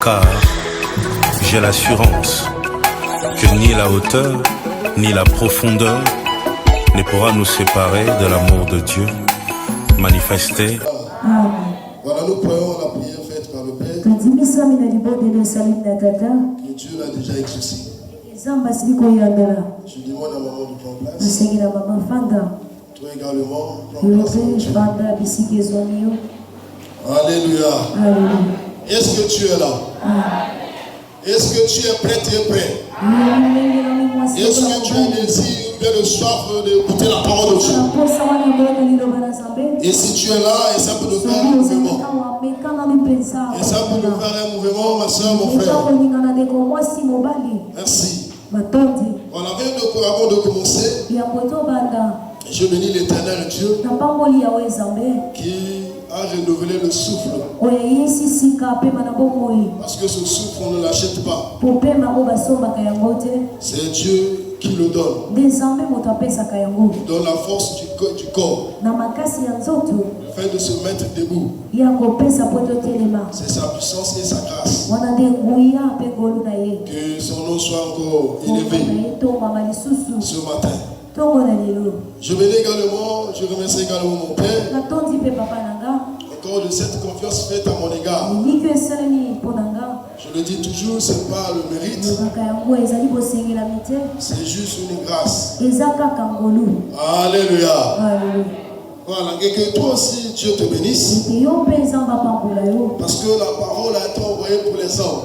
Car j'ai l'assurance que ni la hauteur, ni la profondeur ne pourra nous séparer de l'amour de Dieu manifesté. Voilà, nous prions la prière faite par le Père. Que Dieu l'a déjà exaucé. Je demande à maman de prendre place. Toi également, prends place. Alléluia. Est-ce que tu es là? Est-ce que tu es prête et prêt? Est-ce que tu as le désir ou bien le soif d'écouter la parole de Dieu? Et si tu es là, et ça peut nous faire un mouvement. Et ça peut nous faire un mouvement, ma soeur, mon frère. Merci. Voilà, avant de commencer, je bénis l'Éternel Dieu qui a renouvelé le souffle. Parce que ce souffle, on ne l'achète pas. C'est Dieu qui le donne. Il donne la force du corps. Le fait de se mettre debout. C'est sa puissance et sa grâce. Que son nom soit encore élevé ce matin. Je bénis également, je remercie également mon Père. Encore de cette confiance faite à mon égard. Je le dis toujours, ce n'est pas le mérite. C'est juste une grâce. Alléluia. Voilà, et que toi aussi Dieu te bénisse. Parce que la parole a été envoyée pour les hommes.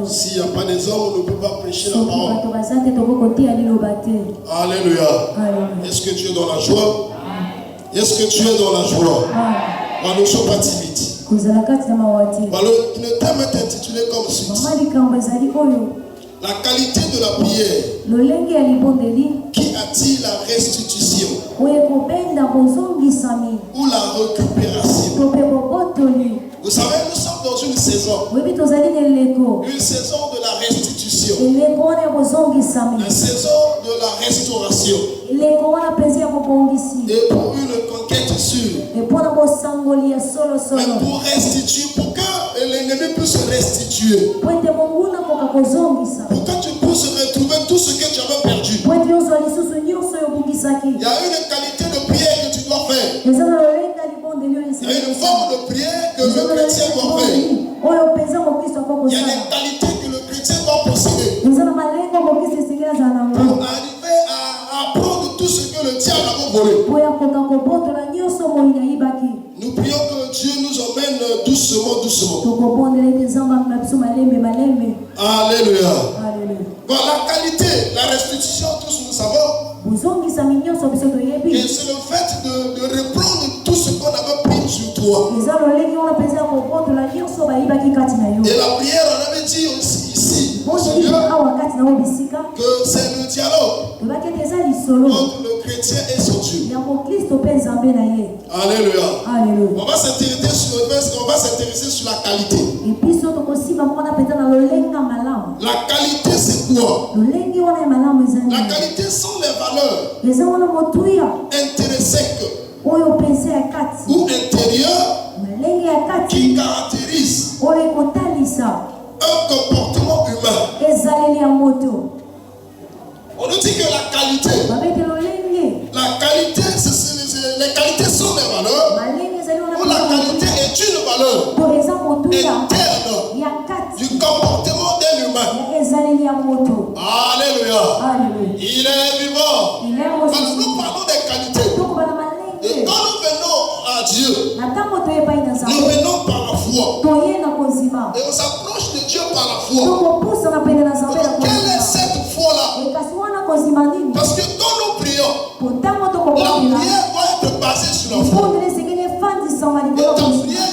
S'il n'y a pas des hommes, on ne peut pas prêcher la parole. Alléluia. Est-ce que tu es dans la joie? Est-ce que tu es dans la joie? Nous ne sommes pas timides. Le thème est intitulé comme suite. La qualité de la prière qui attire la restitution ou la récupération. Vous savez, nous sommes dans une saison. Une saison de la restitution. Une saison de la restauration. Et pour une conquête sûre. Mais pour restituer, pour que l'ennemi puisse restituer. Pour que tu puisses retrouver tout ce que tu avais perdu. Il y a une qualité de prière que tu dois faire. Il y a une forme de prière que le chrétien doit faire. Il y a des qualités que le chrétien doit posséder. Pour arriver à apprendre tout ce que le diable a volé. Nous prions que Dieu nous emmène doucement, doucement. Alléluia. Bon, la qualité, la restitution, tous nous savons. Et c'est le fait de reprendre tout ce qu'on avait pris sur toi. Et la prière, on avait dit aussi ici, que c'est le dialogue entre le chrétien et son Dieu. Alléluia. On va s'intéresser sur la qualité. La qualité, c'est quoi? La qualité sont les valeurs intrinsèques ou intérieures qui caractérisent un comportement humain. On nous dit que la qualité, les qualités sont des valeurs, ou la qualité est une valeur interne du comportement d'un humain. Alléluia. Il est vivant. Quand nous parlons des qualités, et quand nous venons à Dieu, nous venons par la foi. Et on s'approche de Dieu par la foi. Alors, quelle est cette foi-là? Parce que quand nous prions, la prière doit être basée sur la foi. Et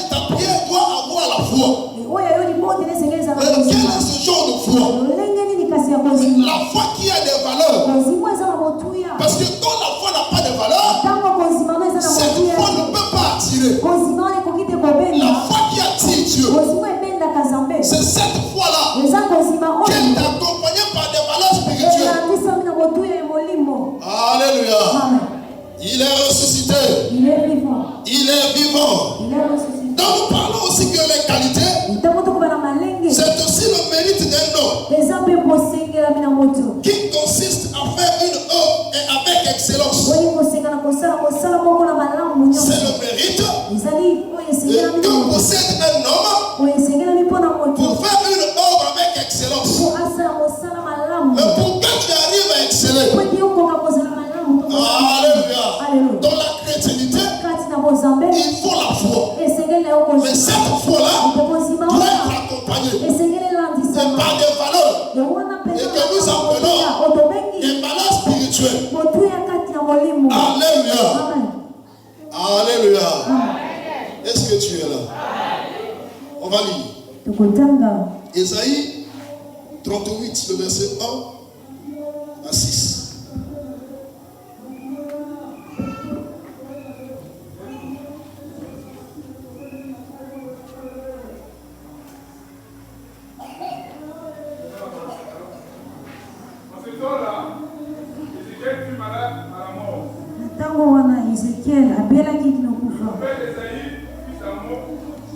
ta prière doit avoir la foi. Mais quel est ce genre de foi? La foi qui a des valeurs. Parce que quand la foi n'a pas de valeur, cette foi ne peut pas attirer. La foi qui attire Dieu, c'est cette foi-là qui est accompagnée par des valeurs spirituelles. Alléluia. Il est ressuscité. Il est vivant. Donc nous parlons aussi que les qualités, c'est aussi le mérite d'un homme qui consiste à faire une œuvre et avec excellence. C'est le mérite que possède un homme pour faire une œuvre avec excellence. Mais pour que tu arrives à exceller, alléluia, dans la chrétienté, il faut la foi. Mais cette foi-là doit être accompagnée par des valeurs et que nous appelons des valeurs spirituelles. Alléluia. Alléluia. Est-ce que tu es là? On va lire. Ésaïe 38, le verset 1 à 6.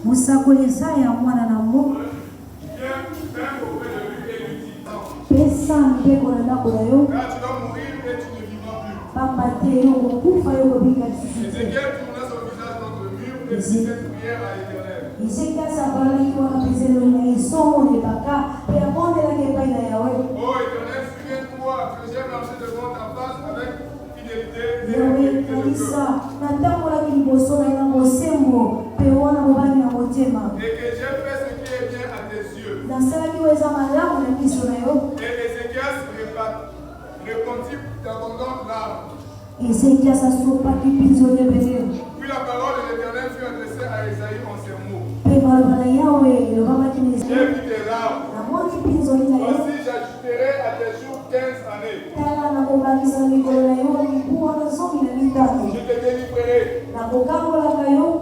Musakolesaya mwana na Mungu pesa mbeko na ndako na yo pamba te yo kufa yo kobika Ezekiel sabalaki wana pezelo na isomo ne baka pe abondela ke pai na yawe. Oh Éternel, souviens-toi que j'ai marché devant ta face avec fidélité et kanisa na tambola ki liboso na mosembo pe wana mobali na motema. Et que j'ai fait ce qui est bien à tes yeux. Na sala ki weza malamu na miso na yo. Et Ézéchias répondit d'abondante larmes. Ézéchias asopaki pinzone bele. Puis la parole de l'Éternel fut adressée à Esaïe en ces mots. J'ai vu tes larmes. Aussi j'ajouterai à tes jours 15 années. Je te délivrerai,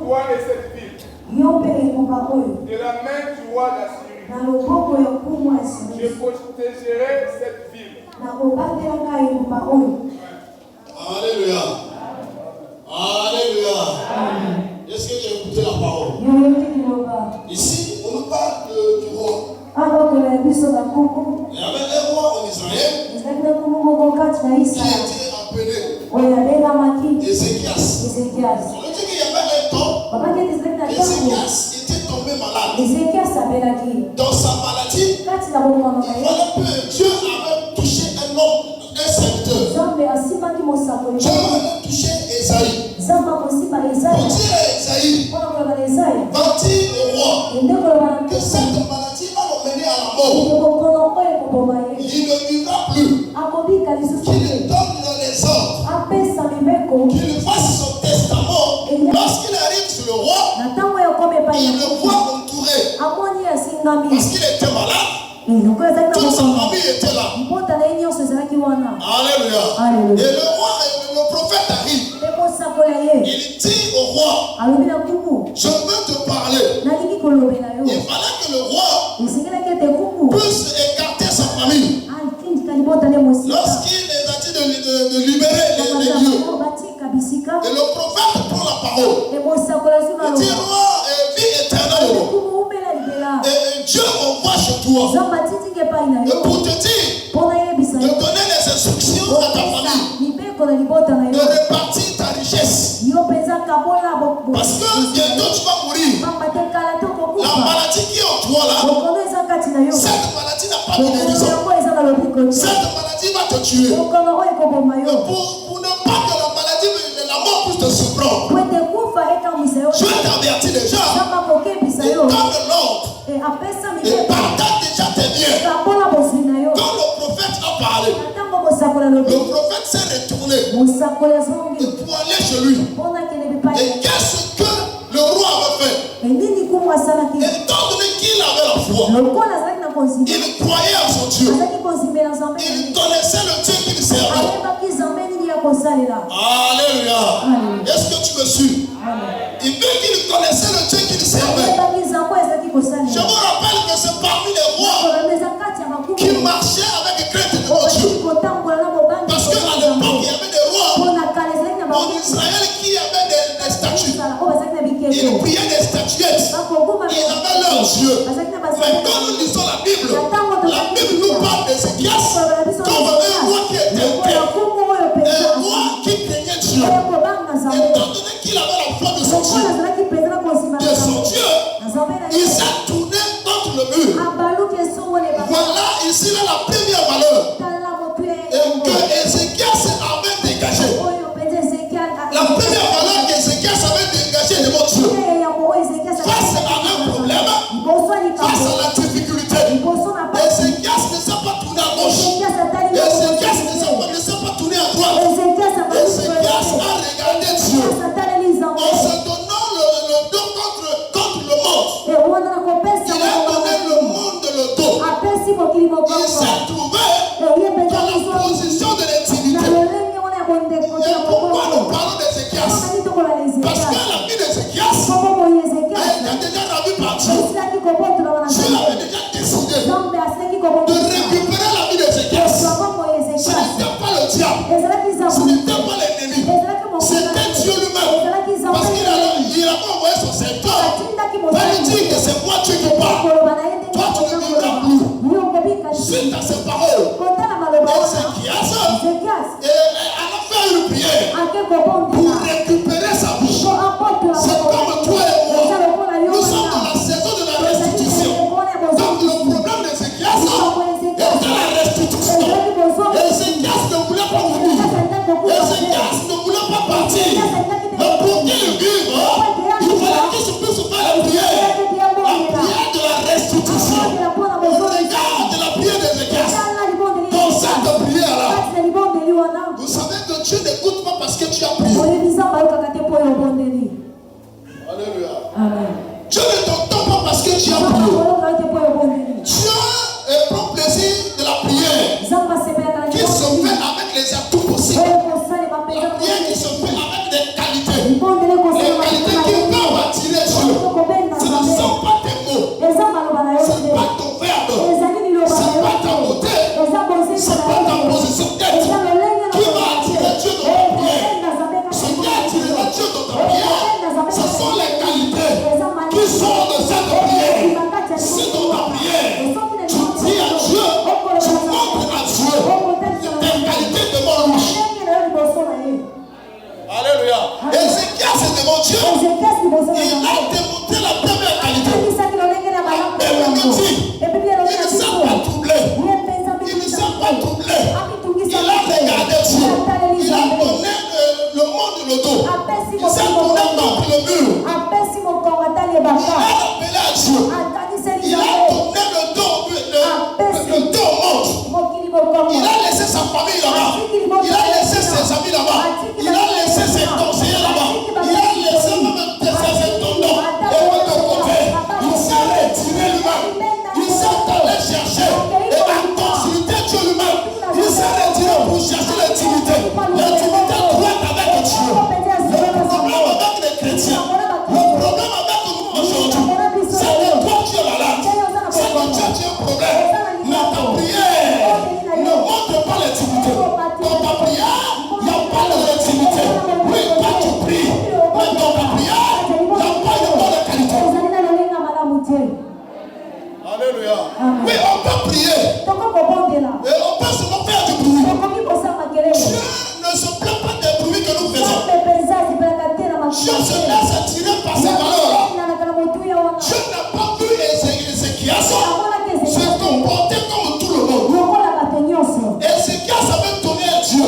toi et cette ville, de la main du roi d'Assyrie. Je protégerai cette ville. Alléluia. Alléluia. Est-ce que tu as écouté la parole? Ici, on nous parle du roi. Il y avait un roi en Israël qui était appelé Ézéchias. On dit qu'il y avait un temps, Ézéchias était tombé malade. Dans sa maladie, il fallait que Dieu avait touché un homme, un serviteur. Dieu avait touché Esaïe. Pour dire à Esaïe, va dire au roi que cette maladie va le mener à la mort. Il ne vivra plus. Qu'il donne les ordres. Qu'il fasse son testament. Lorsqu'il arrive sur le roi, il le voit entouré. Parce qu'il était malade. Toute sa famille était là. Alléluia. Et le roi, le prophète arrive. Il dit au roi, je veux te parler. Il fallait que le roi puisse écarter sa famille. Lorsqu'il les a dit de libérer les lieux, et le prophète prend la parole. Il dit, roi, vie éternelle, et Dieu m'envoie chez toi. Et pour te dire, de donner les instructions à ta famille, de répartir ta richesse. Parce que bientôt tu vas mourir. La maladie qui est en toi là, cette maladie n'a pas de guérison. Cette maladie va te tuer. Et pour ne pas que la maladie, la mort puisse te surprendre, je t'avertis déjà. Et donne l'ordre. Et partage déjà tes biens. Quand le prophète a parlé, le prophète s'est retourné pour aller chez lui. Et qu'est-ce que le roi avait fait? Étant donné qu'il avait la foi, il croyait en son Dieu. Il connaissait le Dieu qu'il servait. Alléluia. Est-ce que tu me suis? Il veut qu'il connaissait le Dieu qu'il servait. Je vous rappelle que c'est parmi les rois qui marchaient avec crainte de mon Dieu. Parce qu'à l'époque, il y avait des rois en Israël qui avaient des statues. Ils priaient des statuettes. Ils avaient en Dieu. Mais quand nous lisons la Bible nous parle d'Ézéchias comme un roi qui était un roi qui craignait Dieu. Étant donné qu'il avait la foi de son Dieu, il s'est tourné contre le mur. Voilà ici là, la première valeur que Ézéchias avait dégagée. La première valeur qu'Ézéchias avait dégagée devant Dieu. Face à un problème, face à la difficulté, Ézéchias ne s'est pas tourné à gauche. Ézéchias ne s'est pas tourné à droite. Ézéchias a regardé Dieu. En se donnant le dos contre le monde. Il a donné le monde le dos. Il s'est trouvé dans la position de l'intimité. Et pourquoi nous parlons d'Ézéchias? Parce que la vie d'Ézéchias a été déjà ravie par Dieu. Dieu avait déjà décidé de récupérer la vie d'Ézéchias. Ce n'était pas le diable, ce n'était pas l'ennemi, c'était Dieu lui-même. Parce qu'il a envoyé son serviteur pour lui dire que c'est moi Dieu qui parle. Toi tu ne vivras plus. Suite à ces paroles, Ézéchias a fait une prière pour récupérer sa vie. C'est comme toi et moi. Nous sommes dans la saison de la restitution. Donc le problème d'Ézéchias était la restitution. Ézéchias ne voulait pas mourir. Ézéchias ne voulait pas partir. Mais pour qu'il vive, il fallait qu'il puisse faire la prière. La prière de la restitution. Regarde la prière d'Ézéchias. Dans cette prière-là, vous savez que Dieu n'écoute pas parce que tu as prié. Alléluia. Dieu ne t'entend pas parce que tu as prié. Dieu prend plaisir de la prière qui se fait avec les atouts possibles. La prière qui se fait avec des qualités. Les qualités qui peuvent attirer Dieu. Ce ne sont pas tes mots. Ce n'est pas ton verbe. Ce n'est pas ta beauté. Ce n'est pas ta position d'être qui va attirer Dieu dans ta prière. Ce qui attirera Dieu dans ta prière, ce sont les qualités qui sortent de cette prière. C'est dans ta prière. Tu dis à Dieu, tu montres à Dieu tes qualités devant lui. Alléluia. Ézéchias est devant Dieu. Il a démontré la première qualité. Et il dit, il ne s'est pas troublé. Il ne s'est pas troublé. Il a regardé Dieu. Il a donné le monde le dos. Il s'est tourné contre le mur. Il a appelé à Dieu. Il a donné le dos au monde. Il a laissé sa famille là-bas. Il a laissé ses amis là-bas. Il a laissé ses conseillers là-bas. Il a laissé même ses tendons. Et de côté, il s'est retiré lui-même. Il s'est allé chercher et a consulté Dieu lui-même. Il s'est retiré pour chercher l'intimité. L'intimité droite avec Dieu. Le problème avec les chrétiens, le problème avec nous aujourd'hui, c'est que toi tu es malade. C'est que toi tu as un problème. Mais ta prière ne montre pas l'intimité. Dans ta prière, il n'y a pas de l'intimité. Oui, toi tu pries. Mais dans ta prière, il n'y a pas de bonne qualité. Alléluia. Oui, on peut prier. Et on peut seulement faire du bruit. Dieu ne se plaint pas des bruits que nous faisons. Dieu se laisse attirer par ses valeurs. Dieu n'a pas vu Ézéchias se comporter comme tout le monde. Ézéchias avait donné à Dieu.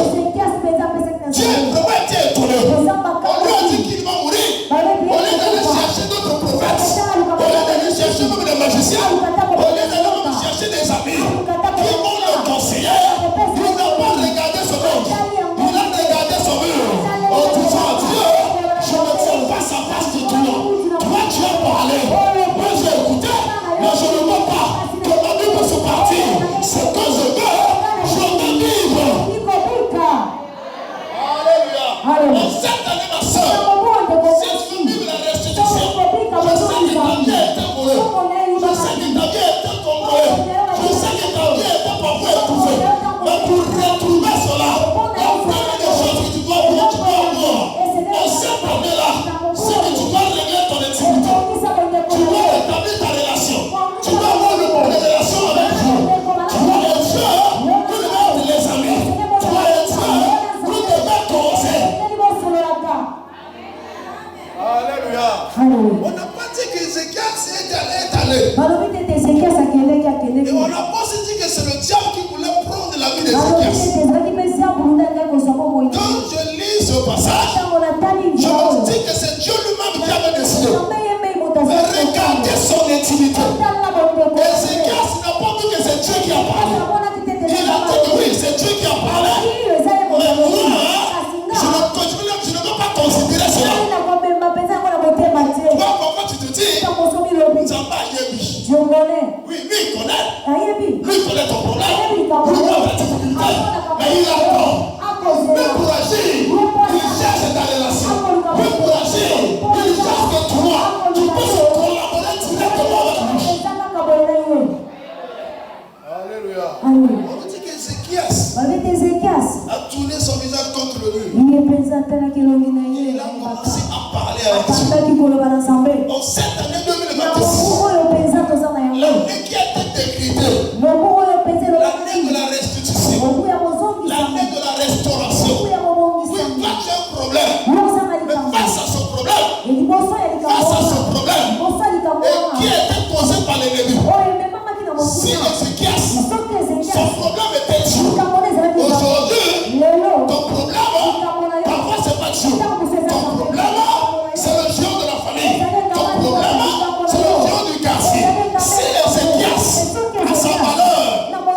Dieu vraiment été étonné. On lui a dit qu'il va mourir. On lui d'aller chercher d'autres prophètes. On lui d'aller chercher même des magiciens. On lui d'aller même chercher des amis qui vont le conseiller. Il n'a pas regardé son monde. Il a regardé son mur. En disant à Dieu, je ne tiens pas sa face de tout le monde. Toi tu as parlé. Moi j'ai écouté. Mais je ne veux pas que ma vie me soit partie. Ce que je veux, je veux vivre. Alléluia. En cette année, ma soeur, si tu veux vivre la restitution, je sais que ta vie est volée. Je sais que ta vie Et on a pas aussi dit que c'est le diable qui voulait prendre la vie d'Ézéchias. Quand je lis ce passage, je me dis que c'est Dieu lui-même qui avait décidé. Mais regardez son intimité. Ézéchias n'a pas vu que c'est Dieu qui a parlé. Il a dit que oui, c'est Dieu qui a parlé. Mais moi, je ne veux pas considérer cela. Toi, pourquoi tu te dis, Zamba Yebi. Oui, lui, il connaît. Lui, il connaît ton problème. Lui, il connaît ta difficulté. Mais il a peur. Même pour agir, il cherche ta relation. Même pour agir, il cherche que toi, tu peux se collaborer directement avec lui. Alléluia. On dit qu'Ézéchias a tourné son visage contre lui. Il a commencé à parler avec Dieu. En cette année 2026, l'année qui a été décrétée, l'année de la restitution, l'année de la restauration. Oui, toi tu as un problème, mais face à ce problème, et qui a été posé par l'ennemi. Si Ézéchias, son problème était Dieu. Aujourd'hui, ton problème, parfois c'est pas Dieu. Ton problème, c'est le géant de la famille. Ton problème, c'est le géant du quartier. Si Ézéchias, à sa valeur,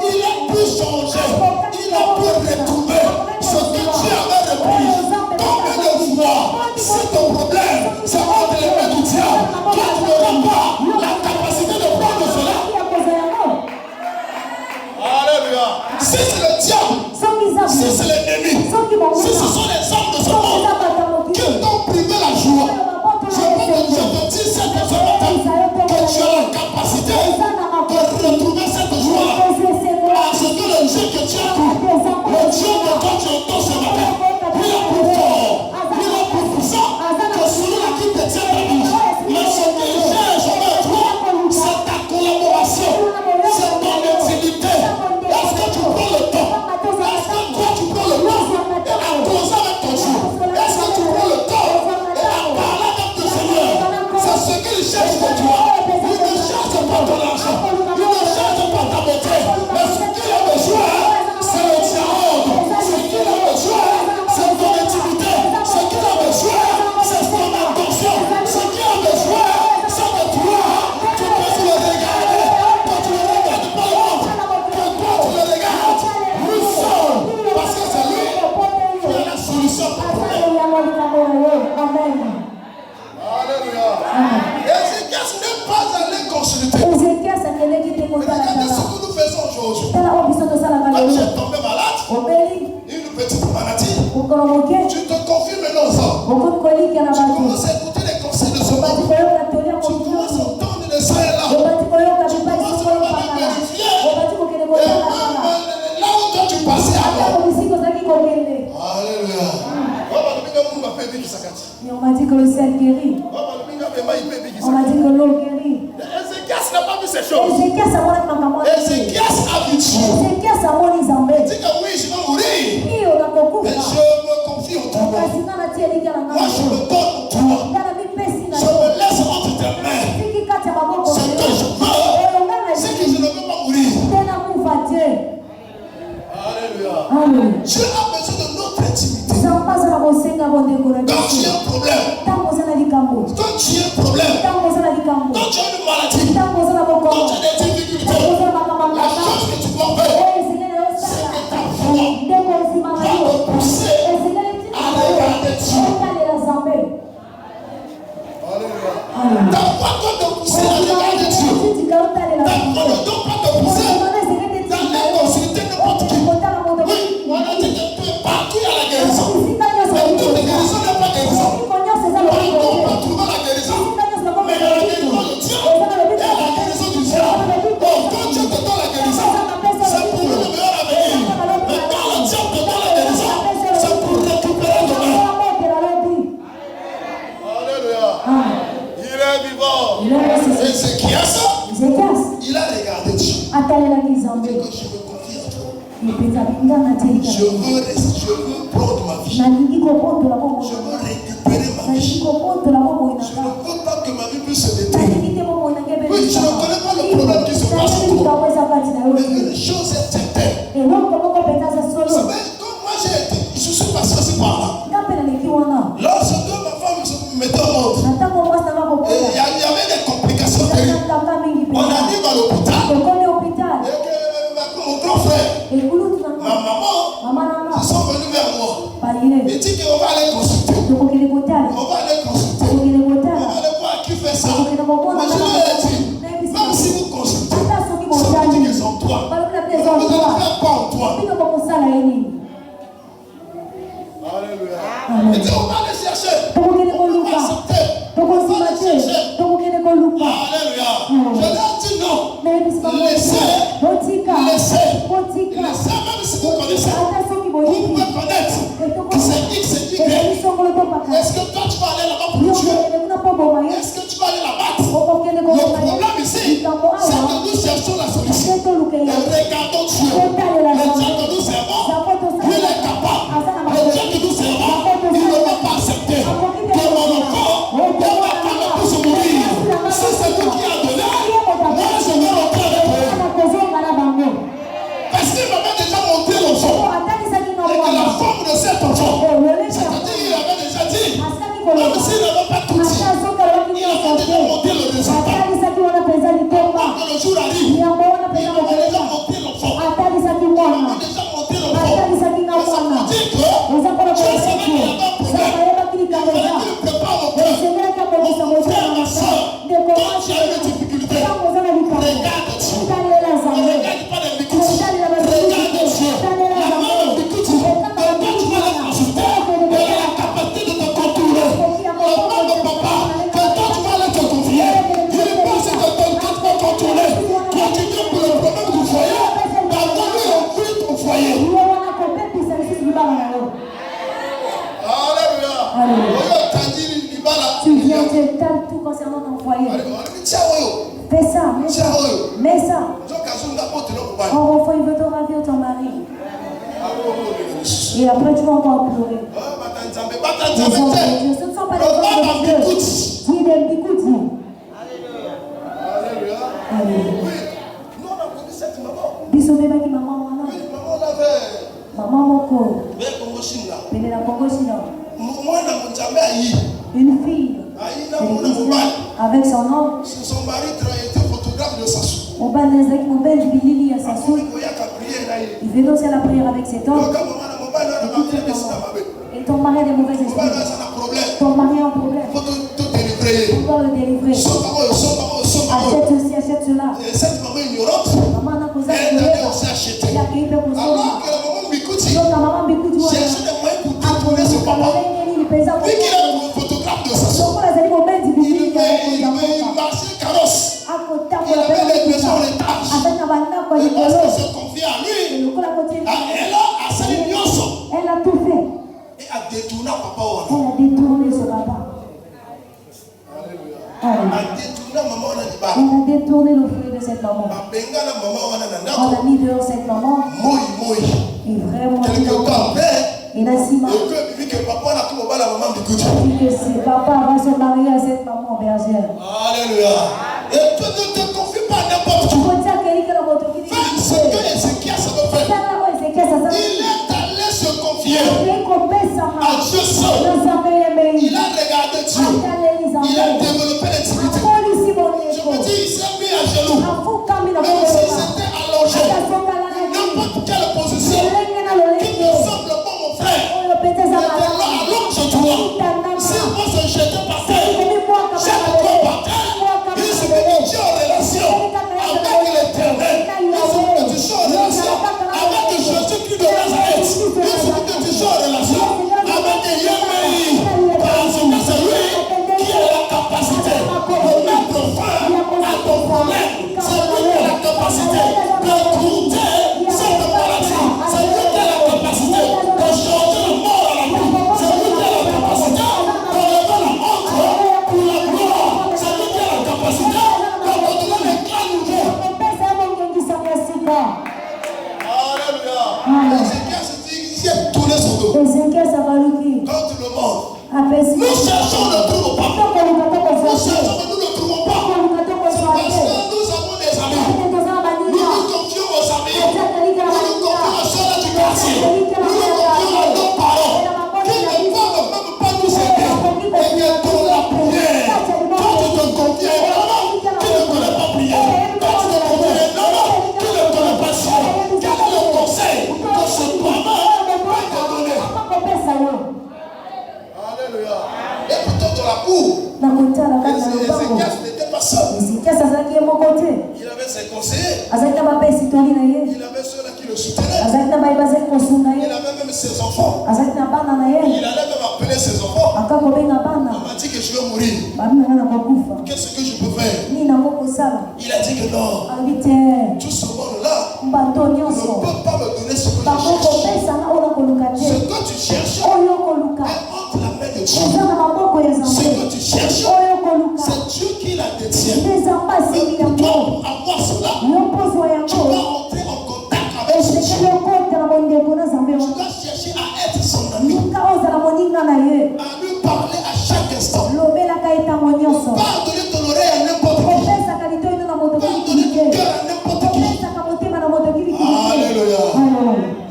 il a pu changer, il a pu retrouver ce que Dieu avait repris. Combien de fois, si ton problème, c'est entre les mains du diable, toi tu n'auras pas la capacité de prendre cela. Alléluia. Si c'est le diable, si c'est l'ennemi, si ce sont les hommes de ce monde qui t'ont privé la joie, je te dis ce matin que tu as la capacité de retrouver cette joie. Parce que le Dieu que tu as cru, le Dieu que toi tu entends ce matin, il est plus fort, il est plus puissant que celui-là qui te tient la bouche. Mais ce que j'ai jamais à toi, c'est ta collaboration, c'est ton intimité. Est-ce que tu prends le temps? Est-ce que toi tu prends le temps et à causer avec ton Dieu? Est-ce que tu prends le temps et à parler avec ton Seigneur? C'est ce qu'il cherche de toi. Il ne cherche pas ton argent, il ne cherche pas ta beauté, mais ce qu'il a besoin, c'est le dialogue. Ce qu'il a besoin, c'est ton intimité. Ce qu'il a besoin, c'est ton attention. Ce qu'il a besoin, c'est que toi, tu puisses le regarder. Toi, tu ne le regardes pas l'autre. Que toi, tu le regardes lui seul. Parce que c'est lui qui a la solution pour le problème. Alléluia. Ézéchias n'est pas allé consulter. Regardez ce que nous faisons aujourd'hui. Quand tu es tombé malade, une petite maladie, tu te confirmes maintenant ça. Tu commences à écouter les conseils de ce monde. Tu commences à entendre les ça et là. Tu commences à vérifier. Et là où toi tu passais avant. Alléluia. Et on m'a dit que le ciel guérit. On m'a dit que l'eau guérit. Ézéchias n'a pas vu ces choses. Ézéchias a vu Dieu. Il dit que oui, je vais mourir. Mais je me confie en toi. Moi, je me donne en toi. Je me laisse entre tes mains. Ce que je veux, c'est que je ne veux pas mourir. Alléluia. Dieu a besoin de notre intimité. Quand tu as un problème, quand tu as un problème, quand tu as une maladie, quand tu as des difficultés, la chose que tu dois faire, c'est que ta foi va te pousser à regarder Dieu. Alléluia. Ta foi doit te pousser à regarder Dieu. Ta foi ne doit pas te pousser d'aller consulter n'importe qui. Oui, on a dit que tu es parti à la guérison. Mais toute guérison n'est pas guérison. Partout on peut trouver la guérison. Mais il y a la guérison de Dieu et la guérison du diable. Donc quand Dieu te donne la guérison, c'est pour le meilleur avenir. Mais quand le diable te donne la guérison, c'est pour récupérer demain. Alléluia. Il est vivant. Ézéchias, il a regardé Dieu. Il dit que je me confie en toi. Je veux prendre ma vie. Je veux récupérer ma vie. Je ne veux pas que ma vie puisse se détruire. Oui, je ne connais pas le problème qui se passe en toi. Mais une chose est certaine. Vous savez, comme moi je suis passé aussi par là. Lorsque ma femme se mettait au monde, il y avait des complications terribles. On arrive à l'hôpital. Et que mon grand frère, ma maman, se sont venus vers moi. Il dit qu'on va aller consulter. On va aller consulter. On va aller voir qui fait ça. Mais je leur ai dit, même si vous consultez, ça veut dire qu'ils sont toi. Vous allez faire quoi en toi? Alléluia. Il dit, on va aller chercher. On va accepter. On va aller chercher. Alléluia. Je leur ai dit non. Laissez. Même si vous connaissez. Vous pouvez connaître que c'est X et Y. Est-ce que toi tu vas aller là-bas pour tuer? Est-ce que tu vas aller là-bas? Le problème ici, c'est que nous cherchons la solution. Et regardons Dieu. Le Dieu que nous servons, il est capable. Le Dieu que nous servons, il ne va pas accepter que mon enfant, que ma femme puisse mourir. Si c'est vous qui a donné, moi je vais rentrer avec eux. Parce qu'il m'avait déjà montré l'enfant. Et que la forme de cet enfant, c'est-à-dire qu'il avait déjà dit, même s'il n'avait pas tout dit, il avait déjà montré le résultat. Quand le jour arrive, il m'avait déjà montré l'enfant. Il m'avait déjà montré l'enfant. Et ça veut dire que je savais qu'il y avait un problème. Il fallait qu'il prépare mon cœur. Mon frère, ma soeur, quand tu as eu des difficultés, regarde Dieu. Ne regarde pas les difficultés. Regarde Dieu. Tu viens, tu étales tout concernant ton foyer. Fais ça, mets ça. Enfant, il veut te ravir ton mari. Et après, tu vas encore pleurer. Les hommes de Dieu, ce ne sont pas les hommes de Dieu. Dis des bicoutis. Alléluia. Nous, on a connu cette maman. Bisous, bébé, qui maman, oui, maman l'avait. Maman, mon corps. Mais la Congo Chine. Moi, je n'ai jamais haï. Une fille. Avec son homme. Son mari était photographe de Sassou. On va les avec mon bel Billy à Sassou. Il fait danser la prière avec cet homme. Et ton mari a des mauvais esprits. Ton mari a un problème. Il faut te délivrer. On va le délivrer. Achète ceci, achète cela. Et cette maman ignorante, elle avait aussi acheté. Alors que la maman Bikouti cherchait des moyens pour détourner ce papa. Vu qu'il est photographe de Sassou, il marchait carrosse. Il avait les maisons en étage. Et lorsqu'il se confiait à lui, elle a salué Nyoso. Elle a tout fait. Et a détourné papa. Elle a détourné ce papa. Elle a détourné maman. Elle a détourné le fruit de cette maman. On a mis dehors cette maman. Et vraiment, quelque temps après, il a si mal. Et que papa n'a tout la maman du coup. Que c'est papa va se marier à cette maman bergère. Alléluia. Et tu ne te confies pas à n'importe qui. Fais ce que Ézéchias veut faire. Il est allé se confier à Dieu seul. Il a regardé Dieu. Il a développé l'intimité. Je me dis, il s'est mis à genoux. Même s'il s'était allongé, n'importe quelle position qui me semble bon, mon frère, allonge-toi. S'il va se jeter par terre, jette-toi par terre. Il suffit que tu aies en relation avec l'Éternel. Il suffit que tu sois en relation avec Jésus-Christ de Nazareth. Il suffit que tu sois en relation avec Yahweh. Parce que c'est lui qui a la capacité de mettre fin à ton problème. C'est lui qui a la capacité de coûter cette maladie. C'est lui qui a la capacité de changer le mort à la vie. C'est lui qui a la capacité d'enlever la honte pour la gloire. C'est lui qui a la capacité de redonner les clans nouveaux. Alléluia. Ézéchias se dit, il a tourné son dos. Quand le monde. Nous cherchons, ne trouvons pas. Nous cherchons, mais nous ne trouvons pas. C'est parce que conseillers. Il avait ceux-là qui le soutenaient. Il avait même ses enfants. Il allait même appeler ses enfants. On m'a dit que je vais mourir. Qu'est-ce que je peux faire? Il a dit que non. Tout ce monde-là ne peut pas me donner ce que je cherche. Ce que tu cherches est entre la main de Dieu. Ce que tu cherches, c'est Dieu qui la détient. Mais pour toi, pour avoir cela, tu dois entrer en contact avec ce Dieu. Tu dois chercher à être son ami, à lui parler à chaque instant. Pas donner ton oreille à n'importe qui. Pas donner ton cœur à n'importe qui. Alléluia.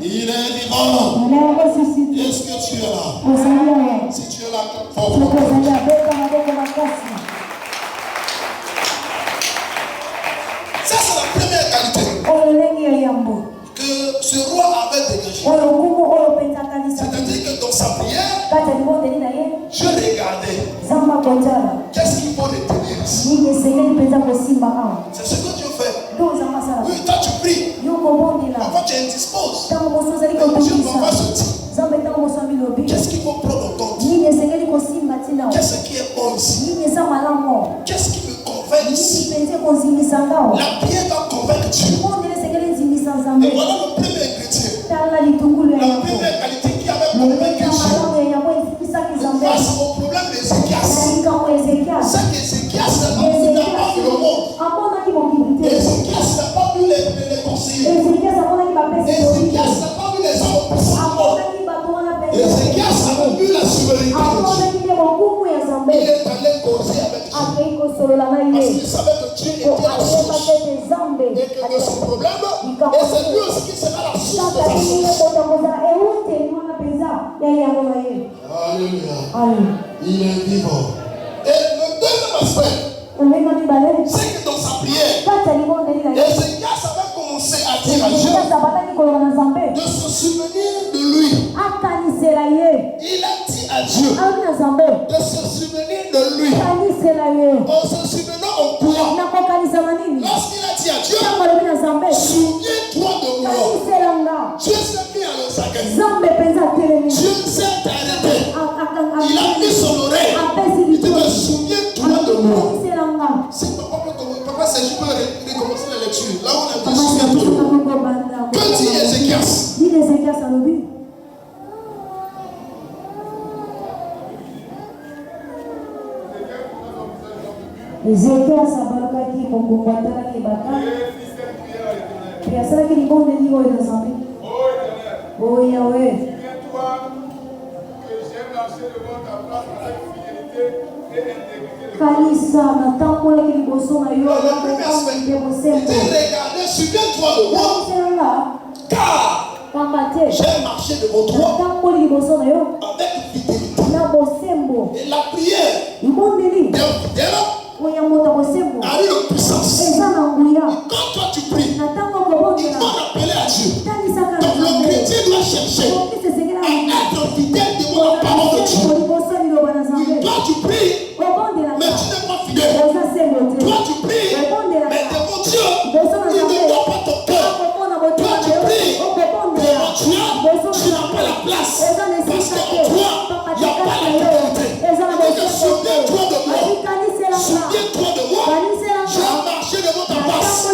Il est vivant. Est-ce que tu es là? Si tu es là, ça c'est la première qualité que ce roi avait dégagée. C'est-à-dire que dans sa prière, je regardais. Qu'est-ce qu'il faut retenir ici? C'est ce que Dieu fait. Oui, toi tu pries. Parfois tu es indisposé. Mais Dieu parfois se dit, qu'est-ce qu'il faut prendre en compte? Qu'est-ce qui est bon ici? Qu'est-ce qui me convainc ici? La prière doit convaincre Dieu. Et voilà le premier ingrédient. La première qualité qui avait convaincu Dieu face au problème d'Ézéchias. C'est qu'Ézéchias n'a pas vu le monde. Ézéchias n'a pas vu les conseillers. Ézéchias n'a pas vu les hommes puissants. Ézéchias n'a pas vu la souveraineté de Dieu. Il est allé causer avec Dieu. Parce qu'il savait que Dieu était la source. Et que de son problème, et c'est lui aussi qui sera la source de sa source. Alléluia. Il est vivant. Et le deuxième aspect, c'est que dans sa prière, Ézéchias avait commencé à dire à Dieu de se souvenir de lui. Il a dit à Dieu de se souvenir de lui. En se souvenant en quoi? Lorsqu'il a dit à Dieu, souviens-toi de moi. Dieu s'est mis à l'osaga. Dieu s'est arrêté. Il a mis son oreille. Il dit, souviens-toi de moi. Si papa, c'est juste pour recommencer la lecture. Là où on a dit, souviens-toi de moi. Que dit Ézéchias? Ézéchias abalukaki kongobatalaki bata yasalaki libonde liko oyo nzambe o Yahweh. Souviens-toi que j'ai marché devant ta place avec fidélité et intégrité. Kalisa natambolaki liboso na yo Regardez, souviens-toi de moi. Car j'ai marché devant toi avec fidélité. Et la prière d'un fidèle a eu une puissance. Et quand toi tu pries, il doit rappeler à Dieu. Donc le chrétien doit chercher à être fidèle devant la parole de Dieu. Toi tu pries, mais tu n'es pas fidèle. Toi tu pries, mais devant Dieu, il ne voit pas ton cœur. Toi tu pries, devant Dieu, tu n'as pas la place. Parce qu'en toi, il n'y a pas la fidélité. Souviens-toi de moi. Souviens-toi de moi. J'ai marché devant ta face.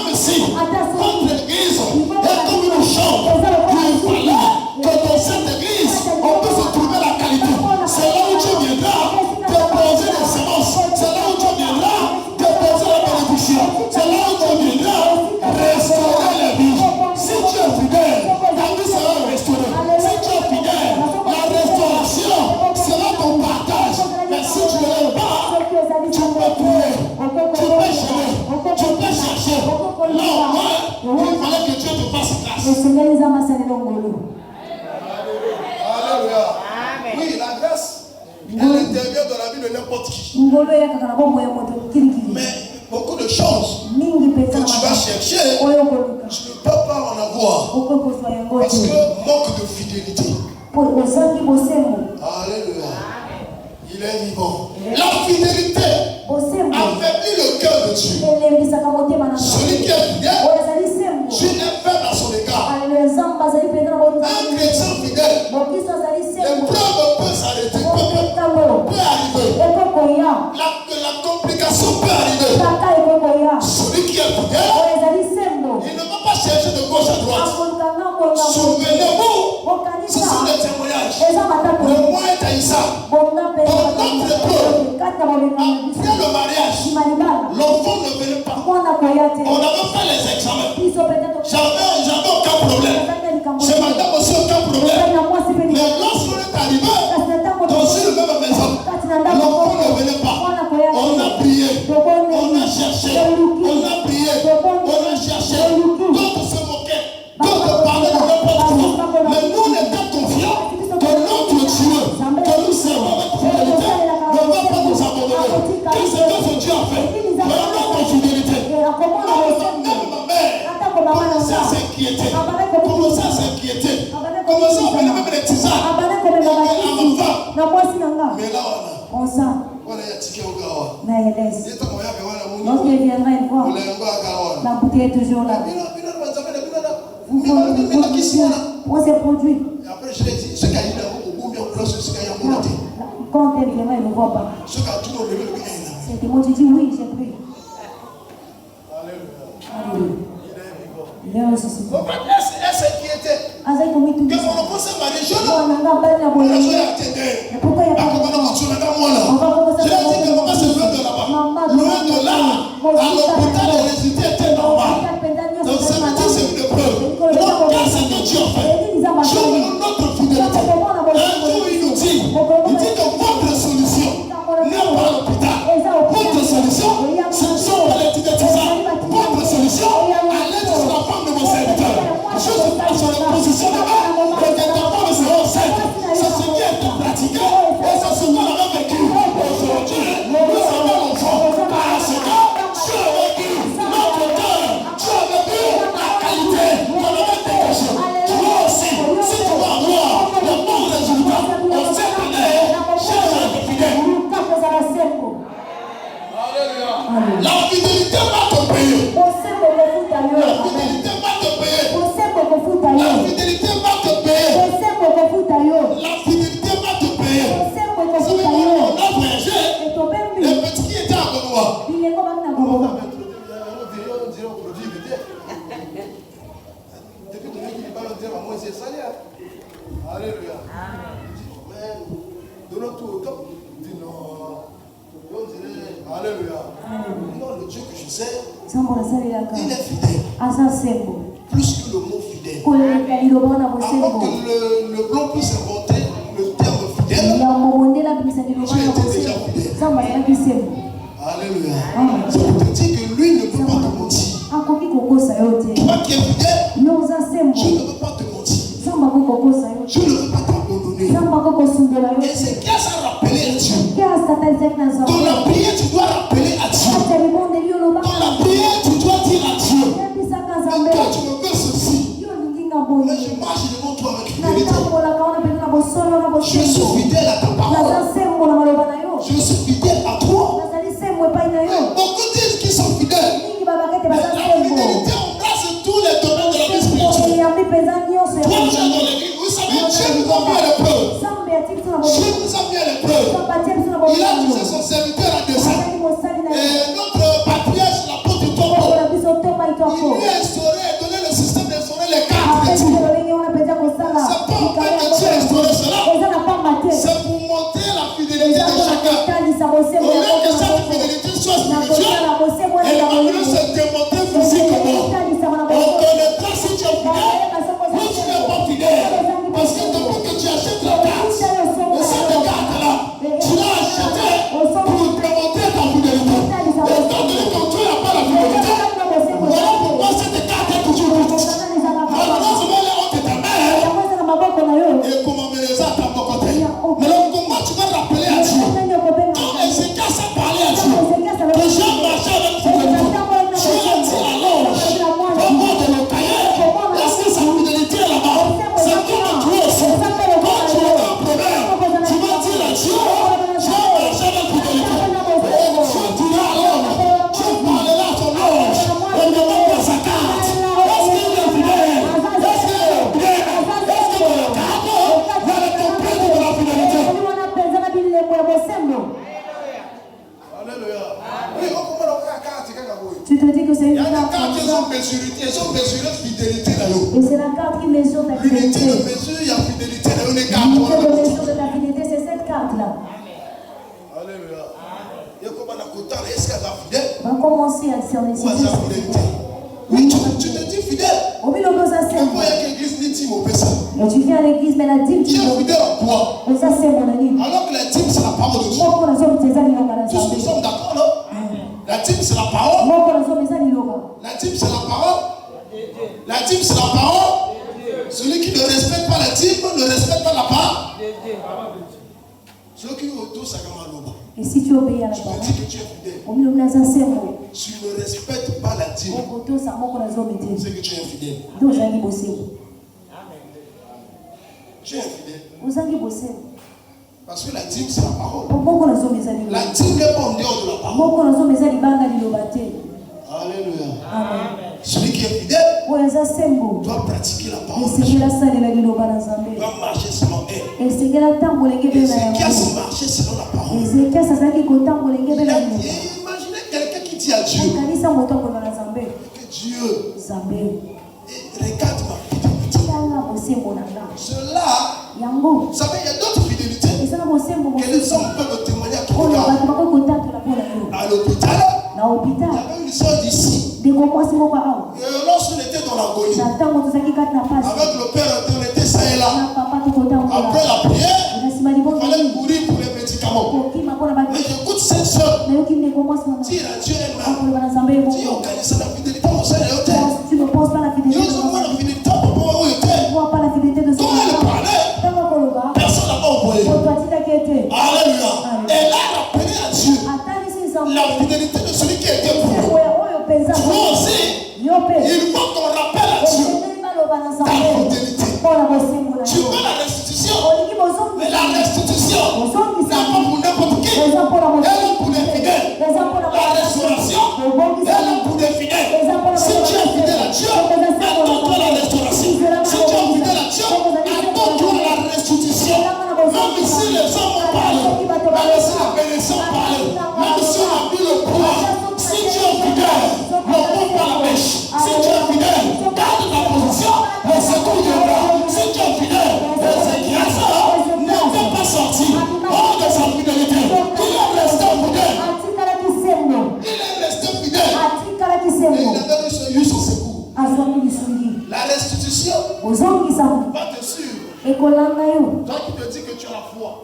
même si votre église est comme une chambre, il fallait que dans cette église, on puisse trouver la qualité. C'est là où Dieu viendra déposer les semences. C'est là où Dieu viendra déposer la bénédiction. C'est là où Dieu viendra restaurer les vies. Si tu es fidèle, ta vie sera restaurée. Si tu es fidèle, la restauration sera ton partage. Mais si tu ne l'es pas, tu peux prier, tu peux chercher, tu peux chercher. Là au moins, il fallait que Dieu te fasse grâce. Alléluia. Oui, la grâce, elle intervient dans la vie de n'importe qui. Mais beaucoup de choses que tu vas chercher, tu ne peux pas en avoir. Parce que manque de fidélité. Alléluia. Il est vivant. La fidélité affaiblit le cœur de Dieu. Celui qui est fidèle, Dieu est faible à son égard. Un chrétien fidèle, l'épreuve peut s'arrêter, peut arriver. La complication peut arriver. Celui qui est fidèle, il ne va pas chercher de gauche à droite. Souvenez-vous, ce sont des témoignages. Le moyen d'Aïssa, pendant notre épreuve, après le mariage, l'enfant ne venait pas. On avait fait les examens. J'avais aucun problème. Chez madame aussi aucun problème. Mais lorsqu'on est arrivé dans une même maison, l'enfant ne venait pas. On a prié, on a cherché, on a prié, on a cherché. D'autres se moquaient, d'autres parlaient de n'importe quoi. Mais nous, on était confiants que notre Dieu, que nous servons avec fidélité, ne va pas nous abandonner. Qu'est-ce que ce Dieu a fait? Mais on a notre fidélité. Même ma mère commençait à s'inquiéter. Commençait à s'inquiéter. Commençait à faire même les tisanes. À ma femme. Mais là, on a ticket au gawa. Lorsqu'il viendra une fois, la bouteille est toujours là. On s'est produit. Et après, je l'ai dit, ce qu'il y a eu là-haut, quand elle viendra, il ne voit pas. C'est que moi, tu dis oui, j'ai pris. Alléluia. Il est ressuscité. Elle s'inquiétait. Que mon enfant s'est marié jeune. Pourquoi il n'y a pas de je l'ai dit que maman se veut de là-bas. Loin de là, à l'hôpital, les résultats étaient normaux. Donc c'est une preuve. Donc qu'est-ce que Dieu a fait? Dieu veut notre fidélité. Un jour il nous dit que votre solution n'est pas l'hôpital. Votre solution, ce ne sont pas les titres. Votre solution, allez sur la femme de mon serviteur. Je suis pas sur la position de l'homme. Que ta femme sera enceinte. C'est ce qui est pratiqué. Et c'est ce qu'on a vécu. Aujourd'hui, nous avons l'enfant. Parce que Dieu a vécu notre cœur. Dieu a vécu la qualité qu'on avait dégagée. Toi aussi, si tu vas avoir le bon résultat, on sait que cherche à être fidèle. La fidélité va te payer. La fidélité va te payer. La fidélité va te payer. La fidélité va te payer. On a voyagé. Les petits qui étaient à Benoît. On dirait au produit de Dieu. Depuis que tu parles de Dieu, moi c'est salé. Alléluia. Donne tout autant. Dis non. On dirait Alléluia. Non, le Dieu que je sais, il est fidèle. Plus que le mot fidèle. Avant que le blanc puisse inventer le terme fidèle, tu étais déjà fidèle. Alléluia. C'est pour te dire que lui ne peut pas te mentir. Toi qui es fidèle, Dieu ne peut pas te mentir. Dieu ne peut pas t'abandonner. Et c'est qu'est-ce à rappeler à Dieu. Dans la prière, tu dois rappeler à Dieu. Dans la prière, tu dois dire à Dieu. Mais toi, tu me veux ceci. Mais je marche devant toi avec fidélité. Je suis fidèle à ta parole. Je suis fidèle à toi. Beaucoup disent qu'ils sont fidèles. Mais la fidélité embrasse tous les domaines de la vie spirituelle. Toi, tu es dans l'église. Vous savez, Dieu nous a mis à l'épreuve. Dieu nous a mis à l'épreuve. Il a poussé son serviteur à descendre. Tu te dis que c'est une carte. Ils ont mesuré fidélité là. Et c'est la carte qui mesure ta fidélité. L'unité de mesure, il y a fidélité là. L'unité de mesure de ta fidélité, c'est cette carte-là. Alléluia. Est-ce qu'elle va fidèle? On va commencer à discerner si c'est fidélité. Oui, tu te dis fidèle. Et tu viens à l'église, mais la dîme, tu es fidèle en quoi? Alors que la dîme, c'est la parole de Dieu. Tous nous sommes d'accord, non? La dîme, c'est la parole. La dîme, c'est la parole. La dîme, c'est la parole. Celui qui ne respecte pas la dîme ne respecte pas la parole. Celui qui autour, ça va mal. Et si tu obéis à la parole, tu me dis que tu es fidèle. Tu ne respectes pas la dîme. C'est que tu es infidèle. Tu es infidèle. Parce que la dîme, c'est la parole. La dîme n'est pas en dehors de la parole. Alléluia. Amen. Celui qui est fidèle doit pratiquer la parole de Dieu. Doit marcher selon elle. Ézéchias marchait selon la parole. Imaginez quelqu'un qui dit à Dieu que Dieu regarde ma fidélité. Cela, vous savez, il y a d'autres fidélités que les hommes peuvent témoigner à ton regard. À l'hôpital, il y avait une soeur d'ici. Lorsqu'on était dans l'agonie, avec le père, on était ça et là. Après la prière, il fallait courir pour les médicaments. Mais j'écoute cette soeur dire à Dieu elle-même, dis organise la fidélité au sein de l'hôtel. Tu ne penses pas la fidélité de la fidélité de son quand personne n'a pas envoyé. Alléluia. Et là, elle a appelé à Dieu la fidélité de celui qui était pour nous. Toi aussi, il faut qu'on rappelle à Dieu ta fidélité. Tu veux la restitution, mais la restitution n'est pas pour n'importe qui. Elle est pour les fidèles. La restauration, elle est pour les fidèles. Si tu es fidèle à Dieu, attends-toi la restauration. Si tu es fidèle à Dieu, attends-toi la restitution. Même si les hommes ont parlé, même si la bénédiction parle, même si on a mis le poids, si tu es fidèle, ne tombe pas la mèche. Si tu es fidèle, garde ta position, le secours viendra. Si tu es fidèle, Ézéchias n'était pas sorti hors de sa fidélité. Il est resté fidèle. Il est resté fidèle. Et il avait eu son secours. La restitution va te suivre. Toi qui te dis que tu as la foi.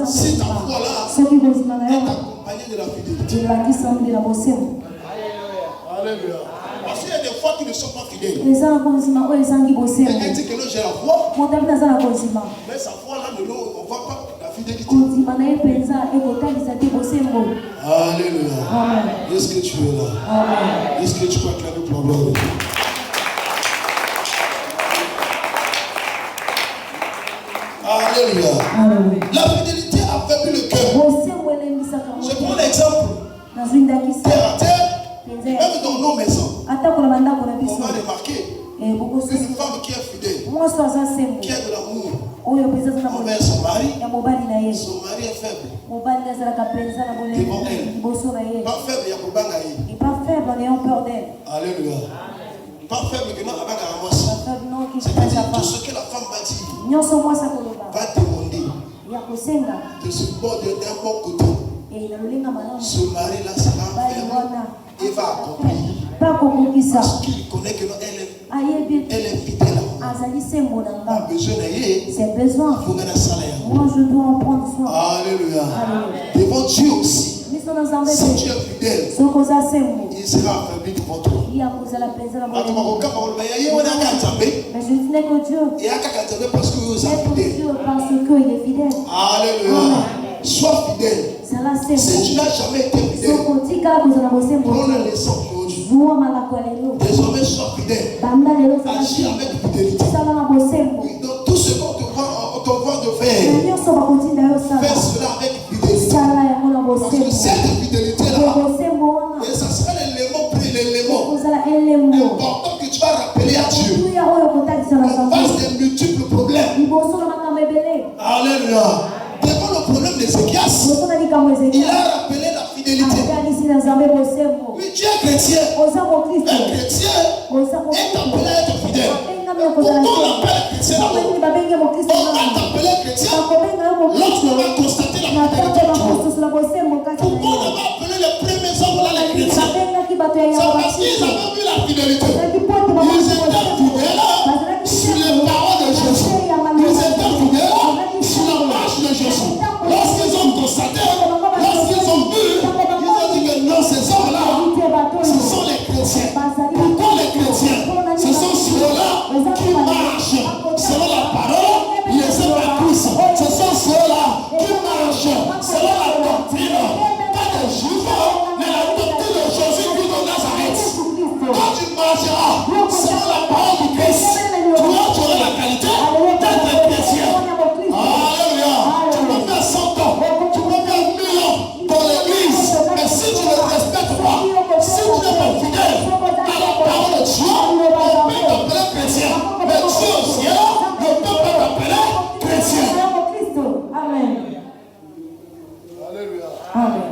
Si ta foi là est accompagnée de la fidélité. Alléluia. Parce qu'il y a des fois qui ne sont pas fidèles. Quelqu'un dit que là j'ai la foi. Mais sa foi là ne voit pas la fidélité. Alléluia. Est-ce que tu es là? Est-ce que tu peux acclamer pour la gloire de Dieu? Alléluia. La fidélité affaiblit le cœur. Je prends l'exemple. Terre à terre, même dans nos maisons, on va remarquer une femme qui est fidèle, qui a de l'amour envers son mari. Son mari est faible devant elle. Pas faible, il y a peur d'elle. Alléluia. Pas faible que non, c'est-à-dire tout ce que la femme va dire va demander de se border d'un bon côté. Ce mari-là sera ferme et va accomplir. Parce qu'il connaît que non, elle est fidèle à moi. A besoin c'est besoin. Moi je dois en prendre soin. Alléluia. Devant Dieu aussi. Si tu es fidèle, il sera affaibli devant toi. Mais je dis que Dieu. Parce qu'il est fidèle. Alléluia. Sois fidèle. Si tu n'as jamais été fidèle, prends la leçon aujourd'hui. Désormais, sois fidèle. Agis avec fidélité. Donc, tout ce qu'on te voit de faire, fais cela avec fidélité. Parce que cette fidélité-là, et ça sera l'élément important que tu vas rappeler à Dieu. On passe des multiples problèmes. Alléluia. Devant le problème d'Ézéchias, il a rappelé la fidélité. Oui, tu es chrétien. Un chrétien est appelé à être fidèle. Pourquoi on l'appelle chrétien d'abord? On va t'appeler chrétien lorsqu'on va constater la fidélité de Dieu. Pourquoi on va appeler les premiers hommes là les chrétiens? C'est parce qu'ils avaient vu la fidélité. Ils étaient fidèles sur les paroles de Jésus. Ils étaient fidèles sur la marche de Jésus. Lorsqu'ils ont constaté, lorsqu'ils ont vu, ils ont dit que non, ces hommes-là, ce sont les chrétiens. Pourquoi les chrétiens? Ce sont ceux-là qui marchent selon la parole, les évangélistes. Ce sont ceux-là qui marchent selon la doctrine. Pas des juifs, mais la doctrine de Jésus-Christ de Nazareth. Quand tu marcheras selon la parole du Christ, tu auras la qualité d'être chrétien. Alléluia. Tu peux faire 100 ans, tu peux faire 1000 ans dans l'église, mais si tu ne respectes pas, si tu n'es pas fidèle à la parole de Dieu, on peut t'appeler chrétien. Mais Dieu au ciel ne peut pas t'appeler chrétien. Amen. Alléluia. Amen.